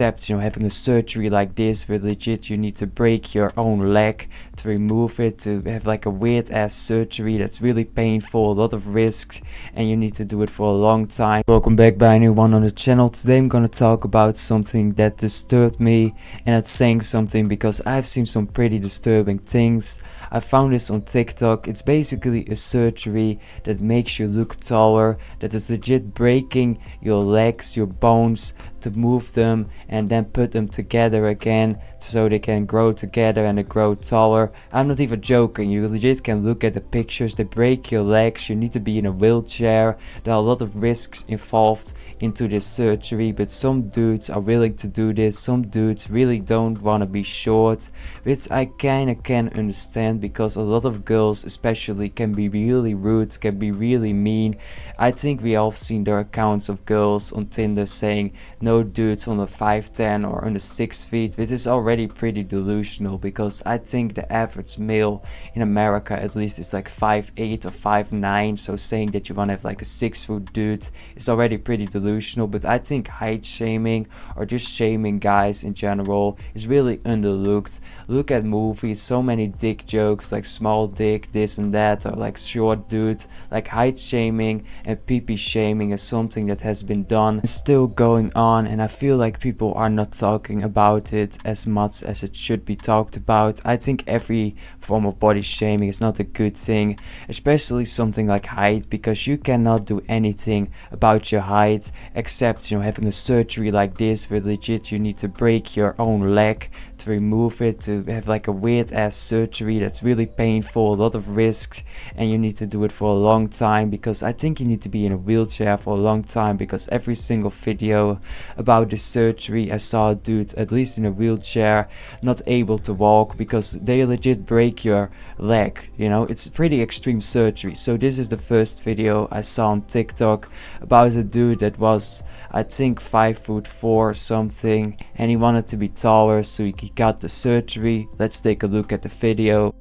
Except, having a surgery like this where legit you need to break your own leg to remove it, to have like a weird ass surgery that's really painful, a lot of risks, and you need to do it for a long time. Welcome back by a new one on the channel. Today I'm gonna talk about something that disturbed me, and it's saying something because I've seen some pretty disturbing things. I found this on TikTok. It's basically a surgery that makes you look taller, that is legit breaking your legs, your bones, to move them and then put them together again so they can grow together and they grow taller. I'm not even joking, you legit can look at the pictures. They break your legs, you need to be in a wheelchair. There are a lot of risks involved into this surgery, but some dudes are willing to do this, some dudes really don't want to be short, which I kinda can understand because a lot of girls especially can be really rude, can be really mean. I think we all seen their accounts of girls on Tinder saying no dudes under 5'10" or under 6 feet, which is already pretty delusional because I think the average male in America at least is like 5'8" or 5'9", so saying that you want to have like a 6-foot dude is already pretty delusional. But I think height shaming or just shaming guys in general is really underlooked. Look at movies, so many dick jokes like small dick, this and that, or like short dude. Like height shaming and pee-pee shaming is something that has been done and still going on, and I feel like people are not talking about it as much as it should be talked about. I think every form of body shaming is not a good thing, especially something like height, because you cannot do anything about your height except having a surgery like this where legit you need to break your own leg to remove it, to have like a weird ass surgery that's really painful, a lot of risks, and you need to do it for a long time because I think you need to be in a wheelchair for a long time, because every single video about this surgery I saw a dude at least in a wheelchair not able to walk because they legit break your leg. It's pretty extreme surgery. So this is the first video I saw on TikTok about a dude that was I think 5'4" or something, and he wanted to be taller, so he got the surgery. Let's take a look at the video.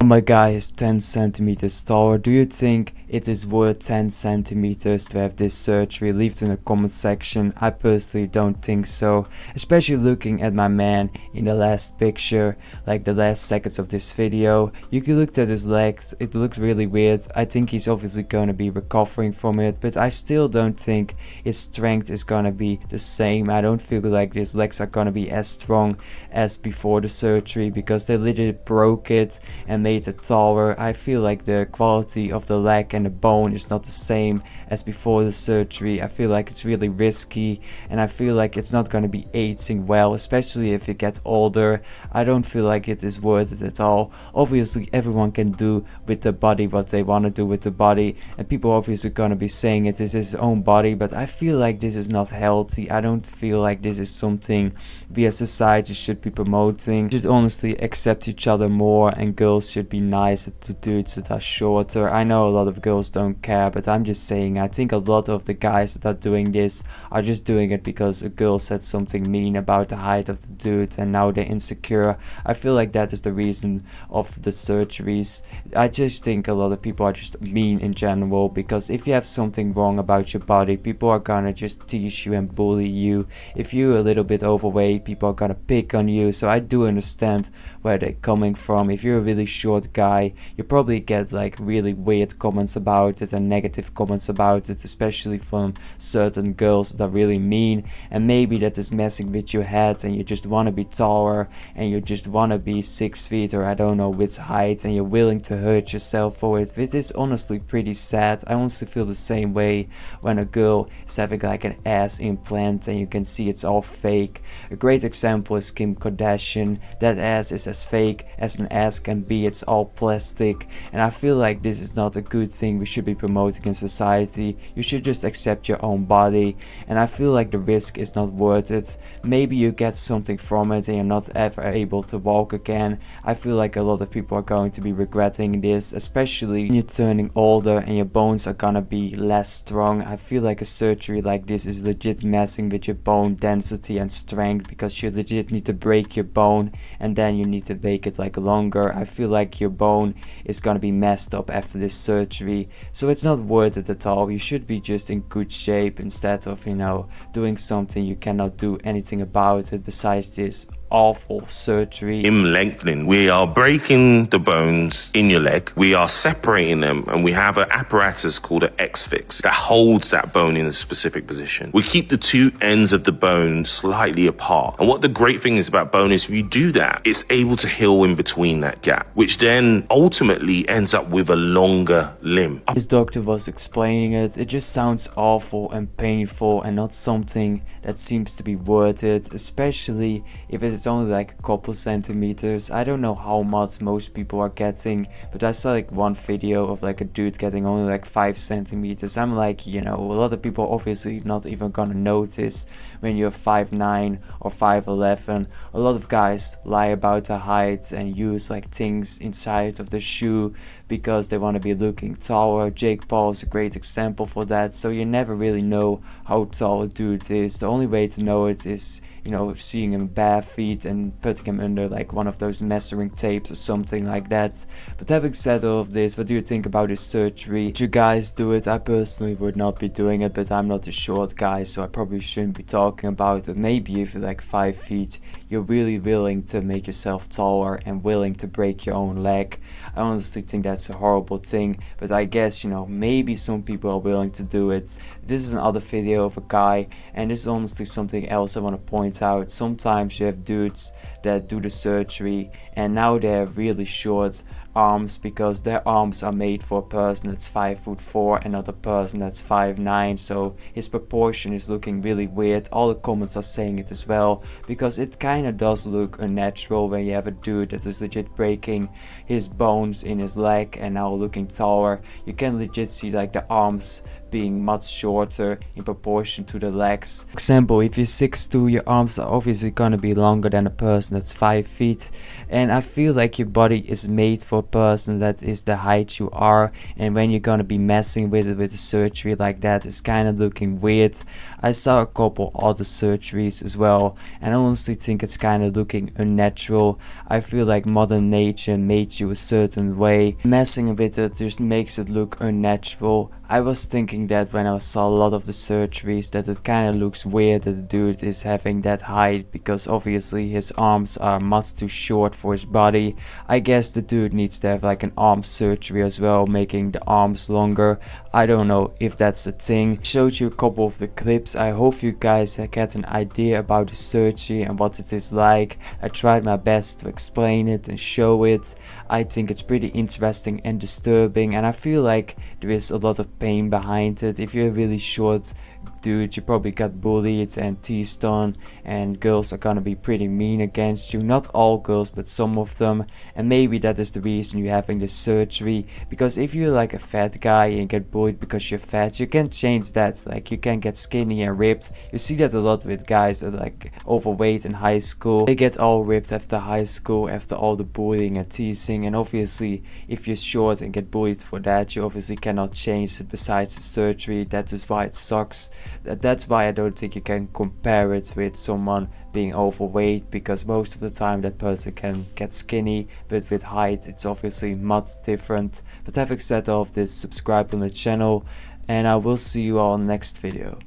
My guy is 10 centimeters taller. Do you think it is worth 10 centimeters to have this surgery? Leave it in the comment section. I personally don't think so, especially looking at my man in the last picture, like the last seconds of this video. You can look at his legs, it looks really weird. I think he's obviously gonna be recovering from it, but I still don't think his strength is gonna be the same. I don't feel like his legs are gonna be as strong as before the surgery because they literally broke it and made it taller. I feel like the quality of the leg and the bone is not the same as before the surgery. I feel like it's really risky, and I feel like it's not going to be aging well, especially if you get older. I don't feel like it is worth it at all. Obviously everyone can do with the body what they want to do with the body, and people obviously going to be saying it is his own body, but I feel like this is not healthy. I don't feel like this is something we as society should be promoting. We should honestly accept each other more, and girls should be nicer to dudes that are shorter. I know a lot of girls don't care, but I'm just saying I think a lot of the guys that are doing this are just doing it because a girl said something mean about the height of the dude and now they're insecure. I feel like that is the reason of the surgeries. I just think a lot of people are just mean in general, because if you have something wrong about your body, people are gonna just tease you and bully you. If you're a little bit overweight, people are gonna pick on you. So I do understand where they're coming from. If you're a really short guy, you probably get like really weird comments about it and negative comments about it, especially from certain girls that are really mean, and maybe that is messing with your head and you just want to be taller and you just want to be 6 feet or I don't know which height, and you're willing to hurt yourself for it. It is honestly pretty sad. I honestly feel the same way when a girl is having like an ass implant and you can see it's all fake. A great example is Kim Kardashian. That ass is as fake as an ass can be. It's all plastic, and I feel like this is not a good thing we should be promoting in society. You should just accept your own body, and I feel like the risk is not worth it. Maybe you get something from it and you're not ever able to walk again. I feel like a lot of people are going to be regretting this, especially when you're turning older and your bones are gonna be less strong. I feel like a surgery like this is legit messing with your bone density and strength, because you legit need to break your bone and then you need to make it like longer. I feel like like your bone is gonna be messed up after this surgery. So it's not worth it at all. You should be just in good shape instead of, you know, doing something you cannot do anything about it besides this awful surgery. Limb lengthening. We are breaking the bones in your leg. We are separating them, and we have an apparatus called an X-Fix that holds that bone in a specific position. We keep the two ends of the bone slightly apart. And what the great thing is about bone is if you do that, it's able to heal in between that gap, which then ultimately ends up with a longer limb. This doctor was explaining it. It just sounds awful and painful and not something that seems to be worth it, especially if it's only like a couple centimeters. I don't know how much most people are getting, but I saw like one video of like a dude getting only like 5 centimeters. I'm like, you know, a lot of people obviously not even gonna notice when you're 5'9" or 5'11". A lot of guys lie about their height and use like things inside of the shoe because they want to be looking taller. Jake Paul is a great example for that. So you never really know how tall a dude is. The only way to know it is, you know, seeing him bare feet and putting him under like one of those measuring tapes or something like that. But having said all of this, what do you think about this surgery? Should you guys do it? I personally would not be doing it, but I'm not a short guy, so I probably shouldn't be talking about it. Maybe if you're like 5 feet, you're really willing to make yourself taller and willing to break your own leg. I honestly think that's a horrible thing, but I guess, you know, maybe some people are willing to do it. This is another video of a guy, and this is honestly something else I want to point out. Sometimes you have dudes that do the surgery and now they have really short arms because their arms are made for a person that's 5'4" and not a person that's 5'9", so his proportion is looking really weird. All the comments are saying it as well, because it kind of does look unnatural when you have a dude that is legit breaking his bones in his leg and now looking taller. You can legit see like the arms being much shorter in proportion to the legs. For example, if you're 6'2", your arms are obviously gonna be longer than a person that's 5 feet, and I feel like your body is made for a person that is the height you are, and when you're gonna be messing with it with a surgery like that, it's kind of looking weird. I saw a couple other surgeries as well, and I honestly think it's kind of looking unnatural. I feel like Mother Nature made you a certain way. Messing with it just makes it look unnatural. I was thinking that when I saw a lot of the surgeries, that it kind of looks weird that the dude is having that height, because obviously his arms are much too short for his body. I guess the dude needs to have like an arm surgery as well, making the arms longer. I don't know if that's the thing. I showed you a couple of the clips. I hope you guys get an idea about the surgery and what it is like. I tried my best to explain it and show it. I think it's pretty interesting and disturbing, and I feel like there is a lot of pain behind it. If you're a really short dude, you probably got bullied and teased on, and girls are gonna be pretty mean against you. Not all girls, but some of them, and maybe that is the reason you're having this surgery. Because if you're like a fat guy and get bullied because you're fat, you can change that. Like, you can get skinny and ripped. You see that a lot with guys that are like overweight in high school. They get all ripped after high school, after all the bullying and teasing, and obviously if you're short and get bullied for that, you obviously cannot change it besides the surgery. That is why it sucks. That's why I don't think you can compare it with someone being overweight, because most of the time that person can get skinny, but with height it's obviously much different. But having said all of this, subscribe on the channel, and I will see you all next video.